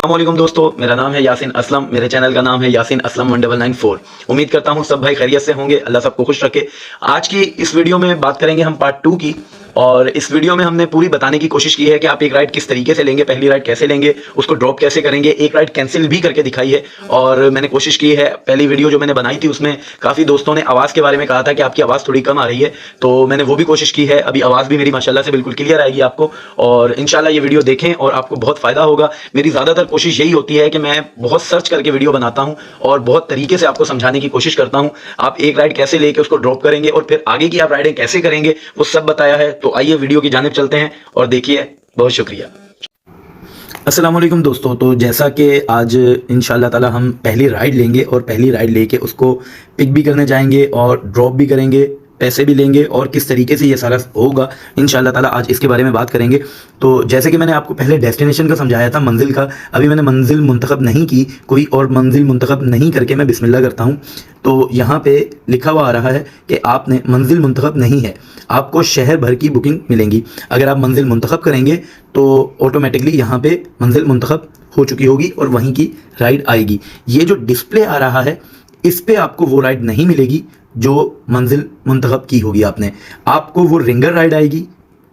अस्सलामुअलैकुम दोस्तों, मेरा नाम है यासीन असलम। मेरे चैनल का नाम है यासीन असलम 1994। उम्मीद करता हूँ सब भाई खैरियत से होंगे, अल्लाह सबको खुश रखे। आज की इस वीडियो में बात करेंगे हम पार्ट 2 की। और इस वीडियो में हमने पूरी बताने की कोशिश की है कि आप एक राइड किस तरीके से लेंगे, पहली राइड कैसे लेंगे, उसको ड्रॉप कैसे करेंगे, एक राइड कैंसिल भी करके दिखाई है। और मैंने कोशिश की है, पहली वीडियो जो मैंने बनाई थी उसमें काफ़ी दोस्तों ने आवाज़ के बारे में कहा था कि आपकी आवाज़ थोड़ी कम आ रही है, तो मैंने वो भी कोशिश की है। अभी आवाज़ भी मेरी माशाल्लाह से बिल्कुल क्लियर आएगी आपको, और इंशाल्लाह ये वीडियो देखें और आपको बहुत फ़ायदा होगा। मेरी ज़्यादातर कोशिश यही होती है कि मैं बहुत सर्च करके वीडियो बनाता हूँ और बहुत तरीके से आपको समझाने की कोशिश करता हूँ। आप एक राइड कैसे लेके उसको ड्रॉप करेंगे और फिर आगे की आप राइडें कैसे करेंगे वो सब बताया है। तो आइए वीडियो की जानिब चलते हैं और देखिए। बहुत शुक्रिया। अस्सलाम वालेकुम दोस्तों, तो जैसा कि आज इंशाल्लाह ताला हम पहली राइड लेंगे और पहली राइड लेके उसको पिक भी करने जाएंगे और ड्रॉप भी करेंगे, पैसे भी लेंगे और किस तरीके से ये सारा होगा इंशाल्लाह ताला आज इसके बारे में बात करेंगे। तो जैसे कि मैंने आपको पहले डेस्टिनेशन का समझाया था, मंजिल का, अभी मैंने मंजिल मुंतखब नहीं की, कोई और मंजिल मुंतखब नहीं करके मैं बिस्मिल्लाह करता हूँ। तो यहाँ पे लिखा हुआ आ रहा है कि आपने मंजिल मुंतखब नहीं है, आपको शहर भर की बुकिंग मिलेंगी। अगर आप मंजिल मुंतखब करेंगे तो ऑटोमेटिकली यहाँ पे मंजिल मुंतखब हो चुकी होगी और वहीं की राइड आएगी। ये जो डिस्प्ले आ रहा है इस पे आपको वो राइड नहीं मिलेगी जो मंजिल मुंतखब की होगी आपने। आपको वो रिंगर राइड आएगी,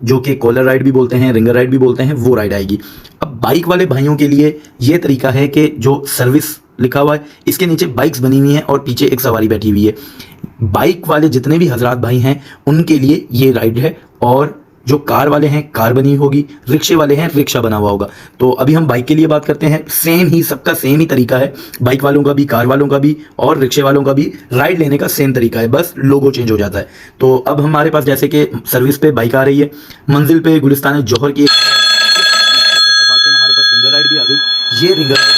जो कि कॉलर राइड भी बोलते हैं, रिंगर राइड भी बोलते हैं, वो राइड आएगी। अब बाइक वाले भाइयों के लिए ये तरीका है कि जो सर्विस लिखा हुआ है इसके नीचे बाइक्स बनी हुई हैं और पीछे एक सवारी बैठी हुई है। बाइक वाले जितने भी हजरात भाई हैं उनके लिए ये राइड है, और जो कार वाले हैं कार बनी होगी, रिक्शे वाले हैं रिक्शा बना हुआ होगा। तो अभी हम बाइक के लिए बात करते हैं। सेम ही सबका सेम ही तरीका है, बाइक वालों का भी, कार वालों का भी और रिक्शे वालों का भी राइड लेने का सेम तरीका है, बस लोगो चेंज हो जाता है। तो अब हमारे पास जैसे कि सर्विस पे बाइक आ रही है, मंजिल पे गुलिस्तान जौहर की हमारे पास रिंगर राइड भी आ गई। ये रिंगर राइड,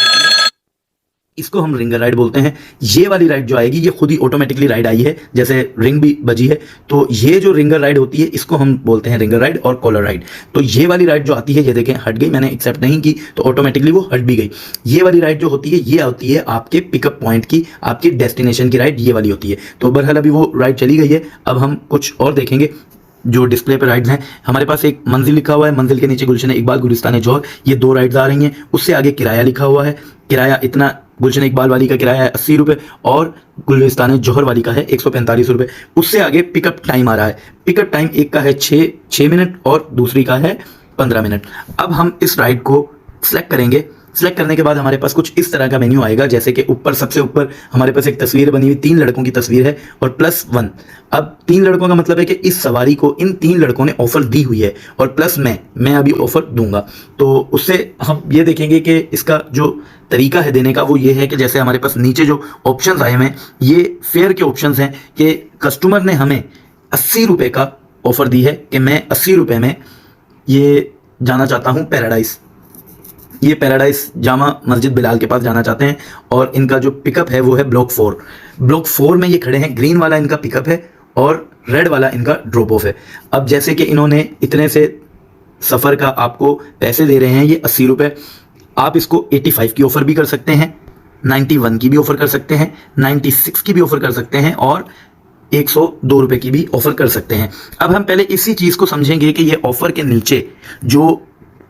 इसको हम रिंगर राइड बोलते हैं। ये वाली राइड जो आएगी ये खुद ही ऑटोमेटिकली राइड आई है, जैसे रिंग भी बजी है। तो ये जो रिंगर राइड होती है इसको हम बोलते हैं रिंगर राइड और कॉलर राइड। तो ये वाली राइड जो आती है, ये देखें हट गई, मैंने एक्सेप्ट नहीं की तो ऑटोमेटिकली वो हट भी गई। ये वाली राइड जो होती है ये होती है आपके पिकअप पॉइंट की, आपकी डेस्टिनेशन की राइड ये वाली होती है। तो बहरहाल अभी वो राइड चली गई है। अब हम कुछ और देखेंगे जो डिस्प्ले पर राइड्स हैं। हमारे पास एक मंजिल लिखा हुआ है, मंजिल के नीचे गुलशन इकबाल गुलिस्तान जौहर, ये 2 राइड्स आ रही हैं। उससे आगे किराया लिखा हुआ है, किराया इतना, गुलशन इकबाल वाली का किराया है 80 रुपये और गुलिस्तान जौहर वाली का है 145 रुपये। उससे आगे पिकअप टाइम आ रहा है, पिकअप टाइम एक का है 6 मिनट और दूसरी का है 15 मिनट। अब हम इस राइड को सिलेक्ट करेंगे। सिलेक्ट करने के बाद हमारे पास कुछ इस तरह का मेन्यू आएगा, जैसे कि ऊपर सबसे ऊपर हमारे पास एक तस्वीर बनी हुई, 3 लड़कों की तस्वीर है और +1। अब 3 लड़कों का मतलब है कि इस सवारी को इन 3 लड़कों ने ऑफर दी हुई है और प्लस मैं अभी ऑफर दूंगा। तो उससे हम ये देखेंगे कि इसका जो तरीका है देने का वो ये है कि जैसे हमारे पास नीचे जो ऑप्शंस आए हैं ये फेयर के ऑप्शंस हैं कि कस्टमर ने हमें 80 रुपये का ऑफर दी है कि मैं 80 रुपये में ये जाना चाहता हूँ पैराडाइज। ये पैराडाइज जामा मस्जिद बिलाल के पास जाना चाहते हैं और इनका जो पिकअप है वो है ब्लॉक 4। ब्लॉक 4 में ये खड़े हैं, ग्रीन वाला इनका पिकअप है और रेड वाला इनका ड्रॉप ऑफ है। अब जैसे कि इन्होंने इतने से सफ़र का आपको पैसे दे रहे हैं ये 80 रुपये, आप इसको 85 की ऑफ़र भी कर सकते हैं, 91 की भी ऑफ़र कर सकते हैं, 96 की भी ऑफ़र कर सकते हैं और 102 रुपये की भी ऑफ़र कर सकते हैं। अब हम पहले इसी चीज़ को समझेंगे कि ये ऑफ़र के नीचे जो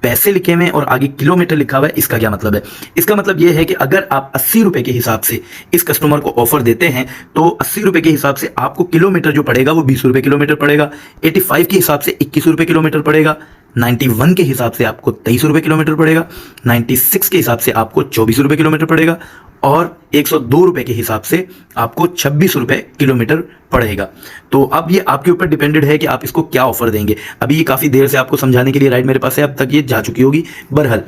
पैसे लिखे हुए और आगे किलोमीटर लिखा हुआ है इसका क्या मतलब है। इसका मतलब यह है कि अगर आप 80 रुपये के हिसाब से इस कस्टमर को ऑफर देते हैं तो 80 रुपये के हिसाब से आपको किलोमीटर जो पड़ेगा वो 20 रुपये किलोमीटर पड़ेगा, 85 के हिसाब से 21 रुपये किलोमीटर पड़ेगा, 91 के हिसाब से आपको 23 रुपये किलोमीटर पड़ेगा, 96 के हिसाब से आपको 24 रुपये किलोमीटर पड़ेगा और 102 रुपये के हिसाब से आपको 26 रुपये किलोमीटर पड़ेगा। तो अब ये आपके ऊपर डिपेंडेड है कि आप इसको क्या ऑफर देंगे। अभी ये काफ़ी देर से आपको समझाने के लिए राइड मेरे पास है, अब तक ये जा चुकी होगी। बहरहाल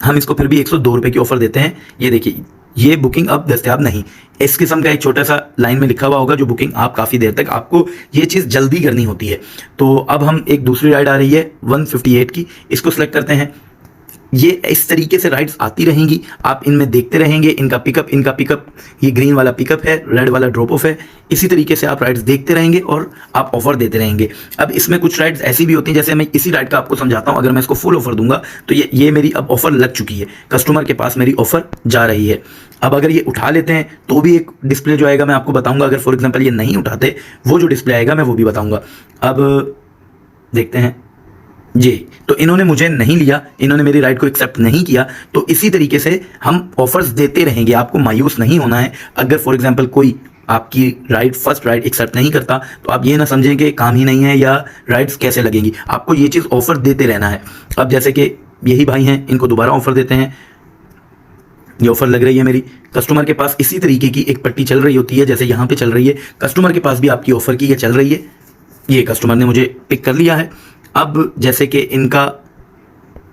हम इसको फिर भी 102 रुपये की ऑफर देते हैं। ये देखिए ये बुकिंग अब दस्तयाब नहीं, इस किस्म का एक छोटा सा लाइन में लिखा हुआ होगा जो बुकिंग आप काफ़ी देर तक, आपको ये चीज़ जल्दी करनी होती है। तो अब हम एक दूसरी राइड आ रही है 158 की, इसको सिलेक्ट करते हैं। ये इस तरीके से राइड्स आती रहेंगी, आप इनमें देखते रहेंगे। इनका पिकअप, ये ग्रीन वाला पिकअप है, रेड वाला ड्रॉप ऑफ है। इसी तरीके से आप राइड्स देखते रहेंगे और आप ऑफर देते रहेंगे। अब इसमें कुछ राइड्स ऐसी भी होती हैं, जैसे मैं इसी राइड का आपको समझाता हूँ। अगर मैं इसको फुल ऑफर दूंगा तो ये मेरी अब ऑफर लग चुकी है, कस्टमर के पास मेरी ऑफर जा रही है। अब अगर ये उठा लेते हैं तो भी एक डिस्प्ले जो आएगा मैं आपको बताऊंगा। अगर फॉर एग्जांपल ये नहीं उठाते वो जो डिस्प्ले आएगा मैं वो भी बताऊंगा। अब देखते हैं जी, तो इन्होंने मुझे नहीं लिया, इन्होंने मेरी राइड को एक्सेप्ट नहीं किया। तो इसी तरीके से हम ऑफर्स देते रहेंगे, आपको मायूस नहीं होना है। अगर फॉर एग्जांपल कोई आपकी राइड फर्स्ट राइड एक्सेप्ट नहीं करता तो आप ये ना समझें कि काम ही नहीं है या राइड्स कैसे लगेंगी, आपको ये चीज़ ऑफर देते रहना है। अब जैसे कि यही भाई हैं, इनको दोबारा ऑफर देते हैं। ये ऑफर लग रही है मेरी, कस्टमर के पास इसी तरीके की एक पट्टी चल रही होती है जैसे यहाँ पे चल रही है, कस्टमर के पास भी आपकी ऑफर की ये चल रही है। ये कस्टमर ने मुझे पिक कर लिया है। अब जैसे कि इनका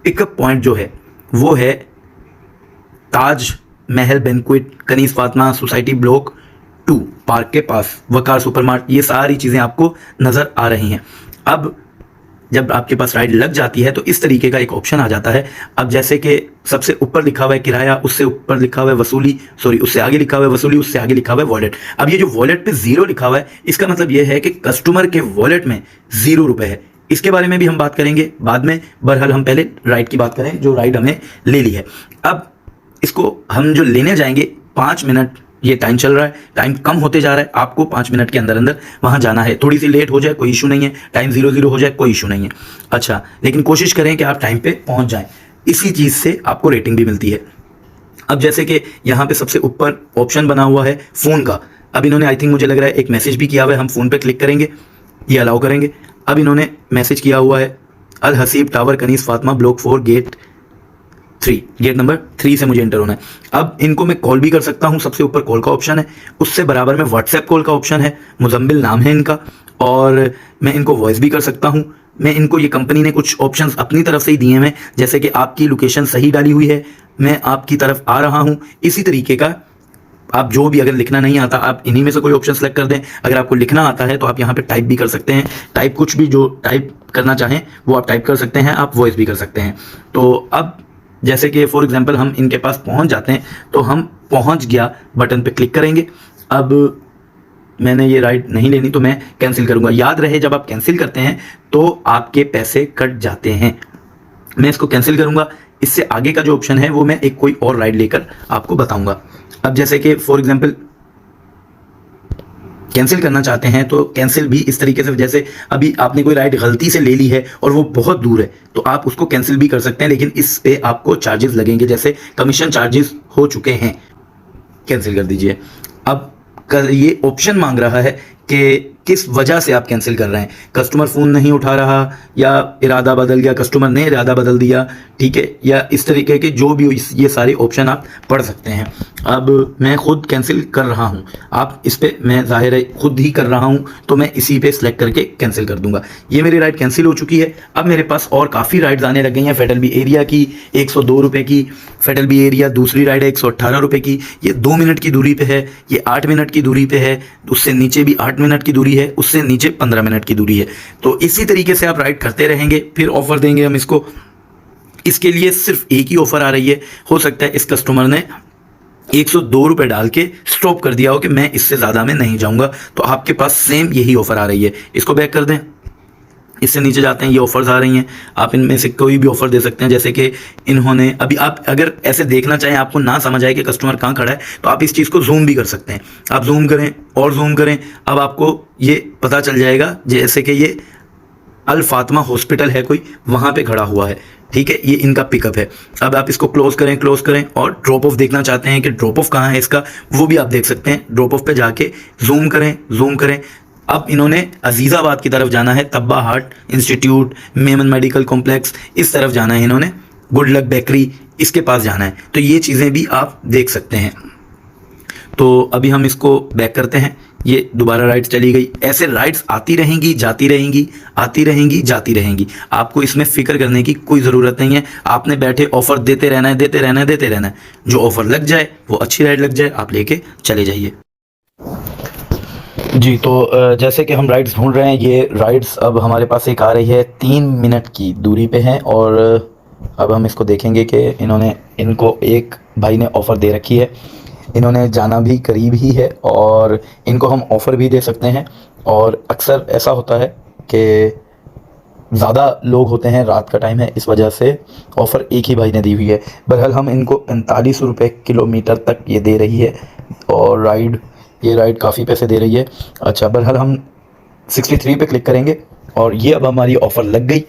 पिकअप पॉइंट जो है वो है Taj Mahal banquet Kaneez Fatima society block 2 park के पास वकार सुपरमार्ट। ये सारी चीज़ें आपको नज़र आ रही हैं। अब जब आपके पास राइड लग जाती है तो इस तरीके का एक ऑप्शन आ जाता है। अब जैसे कि सबसे ऊपर लिखा हुआ है किराया, उससे ऊपर लिखा हुआ है वसूली, सॉरी उससे आगे लिखा हुआ है वसूली, उससे आगे लिखा हुआ है वॉलेट। अब ये जो वॉलेट पे 0 लिखा हुआ है इसका मतलब ये है कि कस्टमर के वॉलेट में 0 रुपए है। इसके बारे में भी हम बात करेंगे बाद में, बहरहाल हम पहले राइड की बात करें जो राइड हमें ले ली है। अब इसको हम जो लेने जाएंगे 5 मिनट ये टाइम चल रहा है, टाइम कम होते जा रहा है, आपको 5 मिनट के अंदर अंदर वहां जाना है। थोड़ी सी लेट हो जाए कोई इशू नहीं है, टाइम 0-0 हो जाए कोई इशू नहीं है। अच्छा, लेकिन कोशिश करें कि आप टाइम पे पहुंच जाएं, इसी चीज़ से आपको रेटिंग भी मिलती है। अब जैसे कि यहाँ पे सबसे ऊपर ऑप्शन बना हुआ है फ़ोन का। अब इन्होंने आई थिंक मुझे लग रहा है एक मैसेज भी किया हुआ है, हम फ़ोन पे क्लिक करेंगे, ये अलाउ करेंगे। अब इन्होंने मैसेज किया हुआ है Al Haseeb tower Kaneez Fatima block 4 gate number 3 से मुझे एंटर होना है। अब इनको मैं कॉल भी कर सकता हूँ, सबसे ऊपर कॉल का ऑप्शन है, उससे बराबर में व्हाट्सएप कॉल का ऑप्शन है, मुजम्मिल नाम है इनका, और मैं इनको वॉइस भी कर सकता हूँ। मैं इनको, ये कंपनी ने कुछ ऑप्शंस अपनी तरफ से ही दिए हैं, जैसे कि आपकी लोकेशन सही डाली हुई है, मैं आपकी तरफ आ रहा हूँ, इसी तरीके का। आप जो भी, अगर लिखना नहीं आता आप इन्हीं में से कोई ऑप्शन सेलेक्ट कर दें। अगर आपको लिखना आता है तो आप यहाँ पे टाइप भी कर सकते हैं, टाइप कुछ भी जो टाइप करना चाहें वो आप टाइप कर सकते हैं, आप वॉइस भी कर सकते हैं। तो अब जैसे कि फॉर एग्जांपल हम इनके पास पहुंच जाते हैं, तो हम पहुंच गया बटन पे क्लिक करेंगे। अब मैंने ये राइड नहीं लेनी तो मैं कैंसिल करूंगा। याद रहे जब आप कैंसिल करते हैं तो आपके पैसे कट जाते हैं। मैं इसको कैंसिल करूंगा, इससे आगे का जो ऑप्शन है वो मैं एक कोई और राइड लेकर आपको बताऊंगा। अब जैसे कि फॉर एग्जांपल कैंसिल करना चाहते हैं तो कैंसिल भी इस तरीके से, जैसे अभी आपने कोई राइड गलती से ले ली है और वो बहुत दूर है तो आप उसको कैंसिल भी कर सकते हैं, लेकिन इस पे आपको चार्जेस लगेंगे, जैसे कमीशन चार्जेस हो चुके हैं, कैंसिल कर दीजिए। अब ये ऑप्शन मांग रहा है कि किस वजह से आप कैंसिल कर रहे हैं, कस्टमर फ़ोन नहीं उठा रहा, या इरादा बदल गया, कस्टमर ने इरादा बदल दिया, ठीक है, या इस तरीके के जो भी, ये सारे ऑप्शन आप पढ़ सकते हैं। अब मैं खुद कैंसिल कर रहा हूं, आप इस पे, मैं ज़ाहिर है खुद ही कर रहा हूं तो मैं इसी पे सिलेक्ट करके कैंसिल कर दूंगा। ये मेरी राइड कैंसिल हो चुकी है। अब मेरे पास और काफ़ी राइड्स आने लग गई हैं। फेडरल बी एरिया की 102 रुपये की, फेडरल बी एरिया दूसरी राइड है 118 रुपये की, ये 2 मिनट की दूरी पे है, ये 8 मिनट की दूरी पे है, उससे नीचे भी 8 मिनट की दूरी है, उससे नीचे 15 मिनट की दूरी है। तो इसी तरीके से आप राइड करते रहेंगे, फिर ऑफर देंगे हम इसको। इसके लिए सिर्फ एक ही ऑफर आ रही है, हो सकता है इस कस्टमर ने 102 रुपये डाल के स्टॉप कर दिया हो कि मैं इससे ज़्यादा में नहीं जाऊंगा, तो आपके पास सेम यही ऑफर आ रही है। इसको बैक कर दें, इससे नीचे जाते हैं, ये ऑफर्स आ रही हैं, आप इनमें से कोई भी ऑफर दे सकते हैं। जैसे कि इन्होंने अभी, आप अगर ऐसे देखना चाहें, आपको ना समझ आए कि कस्टमर कहाँ खड़ा है, तो आप इस चीज़ को जूम भी कर सकते हैं। आप जूम करें और जूम करें, अब आपको ये पता चल जाएगा जैसे कि ये अल फातिमा हॉस्पिटल है कोई, वहाँ पे खड़ा हुआ है, ठीक है, ये इनका पिकअप है। अब आप इसको क्लोज करें और ड्रॉप ऑफ देखना चाहते हैं कि ड्रॉप ऑफ कहाँ है इसका, वो भी आप देख सकते हैं। ड्रॉप ऑफ पे जाके जूम करें। अब इन्होंने अजीज़ाबाद की तरफ जाना है, Tabba heart institute, Memon medical complex, इस तरफ जाना है इन्होंने, गुड लक बेकरी, इसके पास जाना है। तो ये चीज़ें भी आप देख सकते हैं। तो अभी हम इसको बैक करते हैं, ये दोबारा राइड्स चली गई। ऐसे राइड्स आती रहेंगी, जाती रहेंगी, आती रहेंगी, जाती रहेंगी। आपको इसमें फिक्र करने की कोई ज़रूरत नहीं है। आपने बैठे ऑफ़र देते रहना है। जो ऑफ़र लग जाए, वो अच्छी राइड लग जाए, आप लेके चले जाइए। जी, तो जैसे कि हम राइड्स ढूंढ रहे हैं, ये राइड्स अब हमारे पास एक आ रही है 3 मिनट की दूरी पे हैं, और अब हम इसको देखेंगे कि इनको एक भाई ने ऑफ़र दे रखी है, इन्होंने जाना भी करीब ही है और इनको हम ऑफ़र भी दे सकते हैं। और अक्सर ऐसा होता है कि ज़्यादा लोग होते हैं, रात का टाइम है, इस वजह से ऑफ़र एक ही भाई ने दी हुई है। बहरहाल हम इनको 45 रुपये किलोमीटर तक ये दे रही है, और ये राइड काफ़ी पैसे दे रही है। अच्छा, बहरहाल हम 63 पे क्लिक करेंगे और ये अब हमारी ऑफ़र लग गई।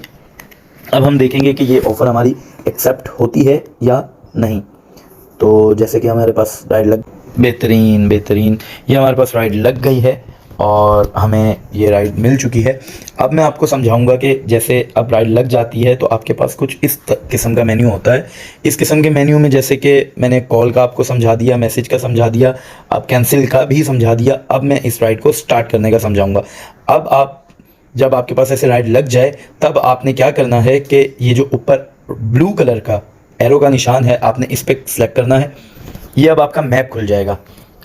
अब हम देखेंगे कि ये ऑफ़र हमारी एक्सेप्ट होती है या नहीं। तो जैसे कि हमारे पास राइड लग बेहतरीन बेहतरीन ये हमारे पास राइड लग गई है और हमें ये राइड मिल चुकी है। अब मैं आपको समझाऊंगा कि जैसे अब राइड लग जाती है तो आपके पास कुछ इस किस्म का मेन्यू होता है। इस किस्म के मेन्यू में जैसे कि मैंने कॉल का आपको समझा दिया, मैसेज का समझा दिया, अब कैंसिल का भी समझा दिया। अब मैं इस राइड को स्टार्ट करने का समझाऊंगा। अब आप जब आपके पास ऐसे राइड लग जाए तब आपने क्या करना है कि ये जो ऊपर ब्लू कलर का एरो का निशान है आपने इस पर सेलेक्ट करना है। ये अब आपका मैप खुल जाएगा।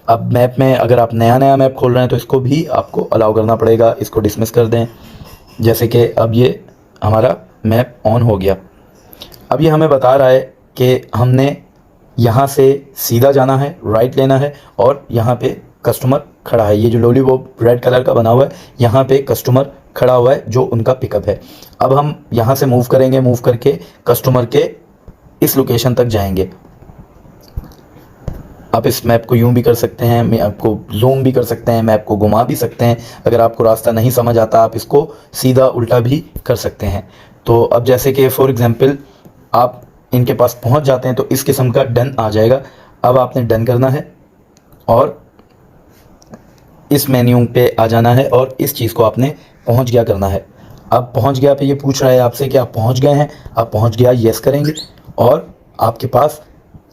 अब मैप में अगर आप नया मैप खोल रहे हैं तो इसको भी आपको अलाउ करना पड़ेगा, इसको डिसमिस कर दें। जैसे कि अब ये हमारा मैप ऑन हो गया। अब ये हमें बता रहा है कि हमने यहाँ से सीधा जाना है, राइट लेना है और यहाँ पे कस्टमर खड़ा है। ये जो लॉलीपॉप रेड कलर का बना हुआ है यहाँ पे कस्टमर खड़ा हुआ है जो उनका पिकअप है। अब हम यहाँ से मूव करेंगे, मूव करके कस्टमर के इस लोकेशन तक जाएंगे। आप इस मैप को यूं भी कर सकते हैं, मैं आपको जूम भी कर सकते हैं, मैप को घुमा भी सकते हैं। अगर आपको रास्ता नहीं समझ आता आप इसको सीधा उल्टा भी कर सकते हैं। तो अब जैसे कि फॉर एग्जांपल आप इनके पास पहुंच जाते हैं तो इस किस्म का डन आ जाएगा। अब आपने डन करना है और इस मेन्यू पे आ जाना है और इस चीज़ को आपने पहुंच गया करना है। अब पहुंच गया पे ये पूछ रहा है आपसे कि आप पहुंच गए हैं। आप पहुंच गया येस करेंगे और आपके पास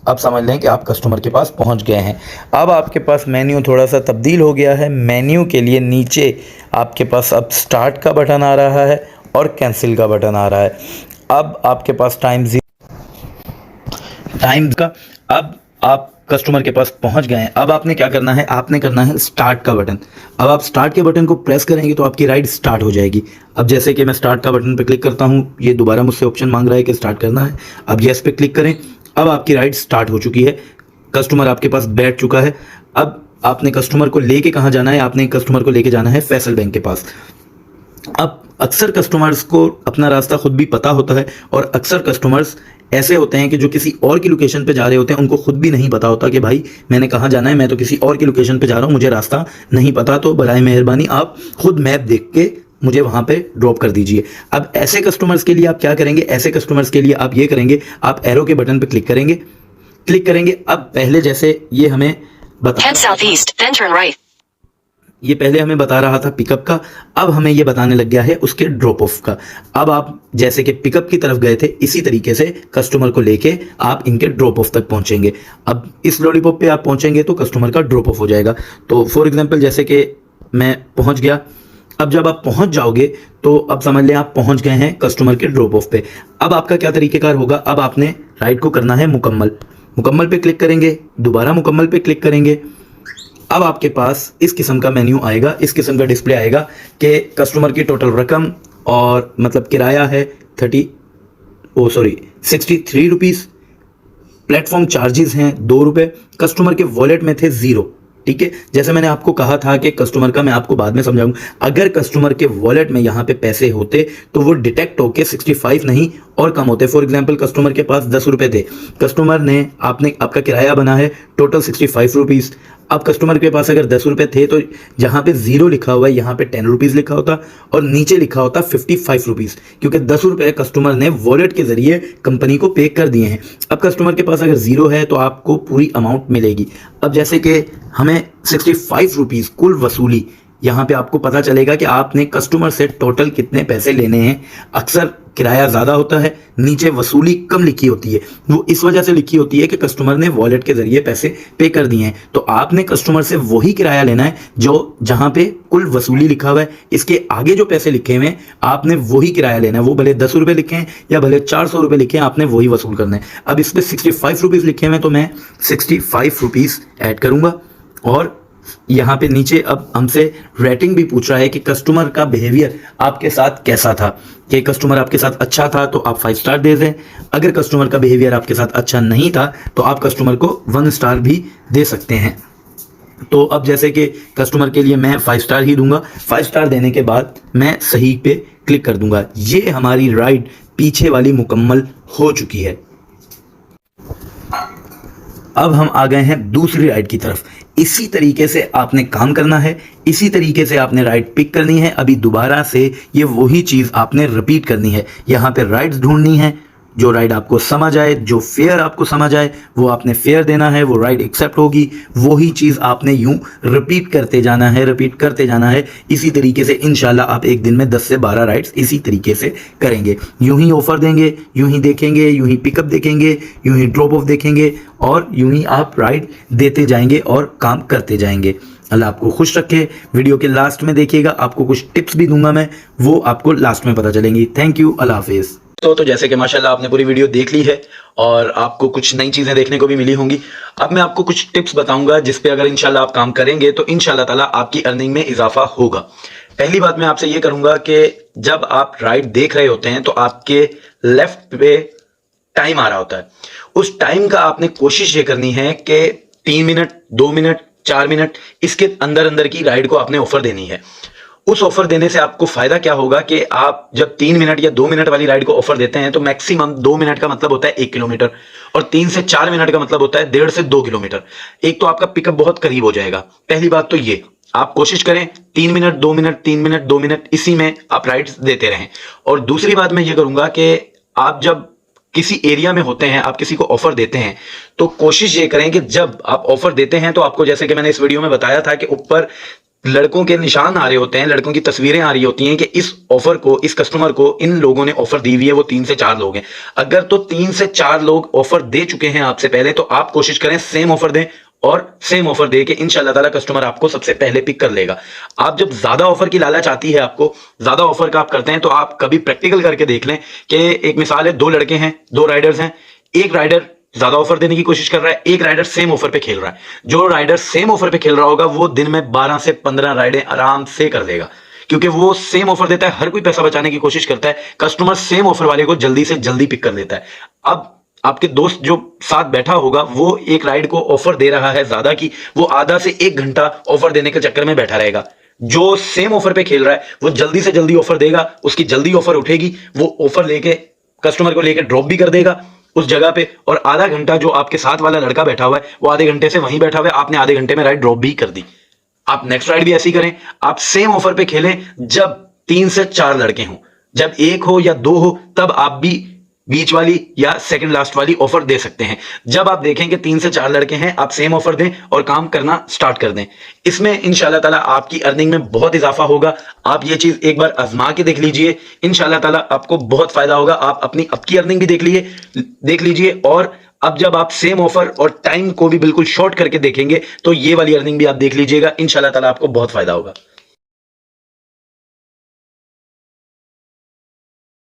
अब समझ लें कि आप कस्टमर के पास पहुंच गए हैं। अब आपके पास मेन्यू थोड़ा सा तब्दील हो गया है। मेन्यू के लिए नीचे आपके पास अब स्टार्ट का बटन आ रहा है और कैंसिल का बटन आ रहा है। अब आपके पास टाइम का अब आप कस्टमर के पास पहुंच गए हैं। अब आपने क्या करना है, आपने करना है स्टार्ट का बटन। अब आप स्टार्ट के बटन को प्रेस करेंगे तो आपकी राइड स्टार्ट हो जाएगी। अब जैसे कि मैं स्टार्ट का बटन पे क्लिक करता हूं, ये दोबारा मुझसे ऑप्शन मांग रहा है कि स्टार्ट करना है। अब यस पे क्लिक करें। अब आपकी राइड स्टार्ट हो चुकी है, कस्टमर आपके पास बैठ चुका है। अब आपने कस्टमर को लेके कहाँ जाना है, आपने कस्टमर को लेके जाना है फैसल बैंक के पास। अब अक्सर कस्टमर्स को अपना रास्ता खुद भी पता होता है और अक्सर कस्टमर्स ऐसे होते हैं कि जो किसी और की लोकेशन पे जा रहे होते हैं, उनको खुद भी नहीं पता होता कि भाई मैंने कहाँ जाना है, मैं तो किसी और की लोकेशन पे जा रहा हूँ, मुझे रास्ता नहीं पता। तो बराए मेहरबानी आप खुद मैप देख के मुझे वहाँ पे ड्रॉप कर दीजिए। अब ऐसे कस्टमर्स के लिए आप क्या करेंगे, ऐसे कस्टमर्स के लिए आप ये करेंगे, आप एरो के बटन पे क्लिक करेंगे। अब पहले जैसे ये हमें ये पहले हमें बता रहा था पिकअप का, अब हमें ये बताने लग गया है उसके ड्रॉप ऑफ का। अब आप जैसे कि पिकअप की तरफ गए थे इसी तरीके से कस्टमर को लेके आप इनके ड्रॉप ऑफ तक पहुंचेंगे। अब इस लॉलीपॉप पे आप पहुंचेंगे तो कस्टमर का ड्रॉप ऑफ हो जाएगा। तो फॉर एग्जांपल जैसे कि मैं पहुंच गया। अब जब आप पहुंच जाओगे तो अब समझ लें आप पहुंच गए हैं कस्टमर के ड्रॉप ऑफ पे। अब आपका क्या तरीकेकार होगा, अब आपने राइड को करना है मुकम्मल पे क्लिक करेंगे, दोबारा मुकम्मल पे क्लिक करेंगे। अब आपके पास इस किस्म का मेन्यू आएगा, इस किस्म का डिस्प्ले आएगा कि कस्टमर की टोटल रकम और मतलब किराया है 63 रुपीज़, प्लेटफॉर्म चार्जेस हैं 2 रुपये, कस्टमर के वॉलेट में थे 0। ठीक है, जैसे मैंने आपको कहा था कि कस्टमर का मैं आपको बाद में समझाऊंगा। अगर कस्टमर के वॉलेट में यहाँ पे पैसे होते तो वो डिटेक्ट होके 65 नहीं और कम होते। फॉर एग्जांपल कस्टमर के पास 10 रुपए थे, कस्टमर ने आपका किराया बना है टोटल 65 रुपीज़। अब कस्टमर के पास अगर 10 रुपए थे तो जहाँ पे 0 लिखा हुआ है यहाँ पे 10 रुपीज़ लिखा होता और नीचे लिखा होता 55 रुपीज़, क्योंकि 10 रुपए कस्टमर ने वॉलेट के जरिए कंपनी को पे कर दिए हैं। अब कस्टमर के पास अगर 0 है तो आपको पूरी अमाउंट मिलेगी। अब जैसे कि हमें 65 रुपीज़ कुल वसूली, यहाँ पे आपको पता चलेगा कि आपने कस्टमर से टोटल कितने पैसे लेने हैं। अक्सर किराया ज़्यादा होता है, नीचे वसूली कम लिखी होती है, वो इस वजह से लिखी होती है कि कस्टमर ने वॉलेट के जरिए पैसे पे कर दिए हैं। तो आपने कस्टमर से वही किराया लेना है जो जहाँ पे कुल वसूली लिखा हुआ है, इसके आगे जो पैसे लिखे हुए हैं आपने वही किराया लेना है। वो भले 10 रुपये लिखे हैं या भले 400 रुपये लिखे हैं, आपने वही वसूल करना है। अब इस पर 65 रुपीज़ लिखे हुए हैं तो मैं 65 रुपीज़ ऐड करूँगा और यहाँ पे नीचे अब हमसे रेटिंग भी पूछ रहा है कि कस्टमर का बिहेवियर आपके साथ कैसा था, कि कस्टमर आपके साथ अच्छा था तो आप 5 स्टार दे दें, अगर कस्टमर का बिहेवियर आपके साथ अच्छा नहीं था तो आप कस्टमर को 1 स्टार भी दे सकते हैं। तो अब जैसे कि कस्टमर के लिए मैं 5 स्टार ही दूंगा। 5 स्टार देने के बाद मैं सही पे क्लिक कर दूंगा। ये हमारी राइड पीछे वाली मुकम्मल हो चुकी है। अब हम आ गए हैं दूसरी राइड की तरफ। इसी तरीके से आपने काम करना है, इसी तरीके से आपने राइड पिक करनी है। अभी दोबारा से ये वही चीज़ आपने रिपीट करनी है। यहाँ पे राइड्स ढूंढनी है, जो राइड आपको समझ आए, जो फेयर आपको समझ आए वो आपने फेयर देना है, वो राइड एक्सेप्ट होगी। वही चीज़ आपने यूं रिपीट करते जाना है, रिपीट करते जाना है। इसी तरीके से इंशाल्लाह आप एक दिन में 10 से 12 राइड्स इसी तरीके से करेंगे। यूं ही ऑफर देंगे, यूं ही देखेंगे, यूं ही पिकअप देखेंगे, यूं ही ड्रॉप ऑफ देखेंगे और यूं ही आप राइड देते जाएंगे और काम करते जाएंगे। अल्लाह आपको खुश रखे। वीडियो के लास्ट में देखिएगा, आपको कुछ टिप्स भी दूंगा मैं, वो आपको लास्ट में पता चलेंगी। थैंक यू, अल्लाह हाफिज़। तो जैसे कि माशाल्लाह आपने पूरी वीडियो देख ली है और आपको कुछ नई चीज़ें देखने को भी मिली होंगी। अब मैं आपको कुछ टिप्स बताऊंगा जिस पे अगर इंशाल्लाह आप काम करेंगे तो इंशाल्लाह ताला आपकी अर्निंग में इजाफा होगा। पहली बात मैं आपसे ये करूंगा कि जब आप राइड देख रहे होते हैं तो आपके लेफ्ट पे टाइम आ रहा होता है। उस टाइम का आपने कोशिश ये करनी है कि 3 मिनट, 2 मिनट, 4 मिनट इसके अंदर अंदर की राइड को आपने ऑफर देनी है। उस ऑफर देने से आपको फायदा क्या होगा कि आप जब 3 मिनट या 2 मिनट वाली राइड को ऑफर देते हैं तो मैक्सिमम 2 मिनट का मतलब होता है 1 किलोमीटर और 3 से 4 मिनट का मतलब होता है 1.5 से 2 किलोमीटर। एक तो आपका पिकअप बहुत करीब हो जाएगा। पहली बात तो ये, आप कोशिश करें 3 मिनट, 2 मिनट, 3 मिनट, 2 मिनट इसी में आप राइड्स देते रहें। और दूसरी बात मैं ये करूंगा कि आप जब किसी एरिया में होते हैं, आप किसी को ऑफर देते हैं तो कोशिश ये करें कि जब आप ऑफर देते हैं तो आपको, जैसे कि मैंने इस वीडियो में बताया था कि ऊपर लड़कों के निशान आ रहे होते हैं, लड़कों की तस्वीरें आ रही होती हैं कि इस ऑफर को, इस कस्टमर को इन लोगों ने ऑफर दी हुई है, वो 3 से 4 लोग हैं। अगर तो 3 से 4 लोग ऑफर दे चुके हैं आपसे पहले तो आप कोशिश करें सेम ऑफर दें और सेम ऑफर दे के इंशाल्लाह ताला कस्टमर आपको सबसे पहले पिक कर लेगा। आप जब ज्यादा ऑफर की लालच आती है, आपको ज्यादा ऑफर का आप करते हैं तो आप कभी प्रैक्टिकल करके देख लें कि एक मिसाल है, 2 लड़के हैं, 2 राइडर्स हैं, एक राइडर ज्यादा ऑफर देने की कोशिश कर रहा है, एक राइडर सेम ऑफर पे खेल रहा है। जो राइडर सेम ऑफर पे खेल रहा होगा वो दिन में 12 से 15 राइडें आराम से कर लेगा, क्योंकि वो सेम ऑफर देता है। हर कोई पैसा बचाने की कोशिश करता है, कस्टमर सेम ऑफर वाले को जल्दी से जल्दी पिक कर लेता है। अब आपके दोस्त जो साथ बैठा होगा वो एक राइड को ऑफर दे रहा है ज्यादा की, वो आधा से 1 घंटा ऑफर देने के चक्कर में बैठा रहेगा। जो सेम ऑफर पे खेल रहा है वो जल्दी से जल्दी ऑफर देगा, उसकी जल्दी ऑफर उठेगी, वो ऑफर लेके कस्टमर को लेके ड्रॉप भी कर देगा उस जगह पे। और आधा घंटा जो आपके साथ वाला लड़का बैठा हुआ है वो आधे घंटे से वहीं बैठा हुआ है, आपने आधे घंटे में राइड ड्रॉप भी कर दी। आप नेक्स्ट राइड भी ऐसी करें, आप सेम ऑफर पे खेलें जब 3 से 4 लड़के हों। जब 1 हो या 2 हो तब आप भी बीच वाली या सेकंड लास्ट वाली ऑफर दे सकते हैं। जब आप देखें कि 3 से 4 लड़के हैं, आप सेम ऑफर दें और काम करना स्टार्ट कर दें। इसमें इंशाल्लाह ताला आपकी अर्निंग में बहुत इजाफा होगा। आप ये चीज एक बार आजमा के देख लीजिए, इंशाल्लाह ताला आपको बहुत फायदा होगा। आप अपनी अब की अर्निंग भी देख लीजिए और अब जब आप सेम ऑफर और टाइम को भी बिल्कुल शॉर्ट करके देखेंगे तो ये वाली अर्निंग भी आप देख लीजिएगा, इंशाल्लाह ताला आपको बहुत फायदा होगा।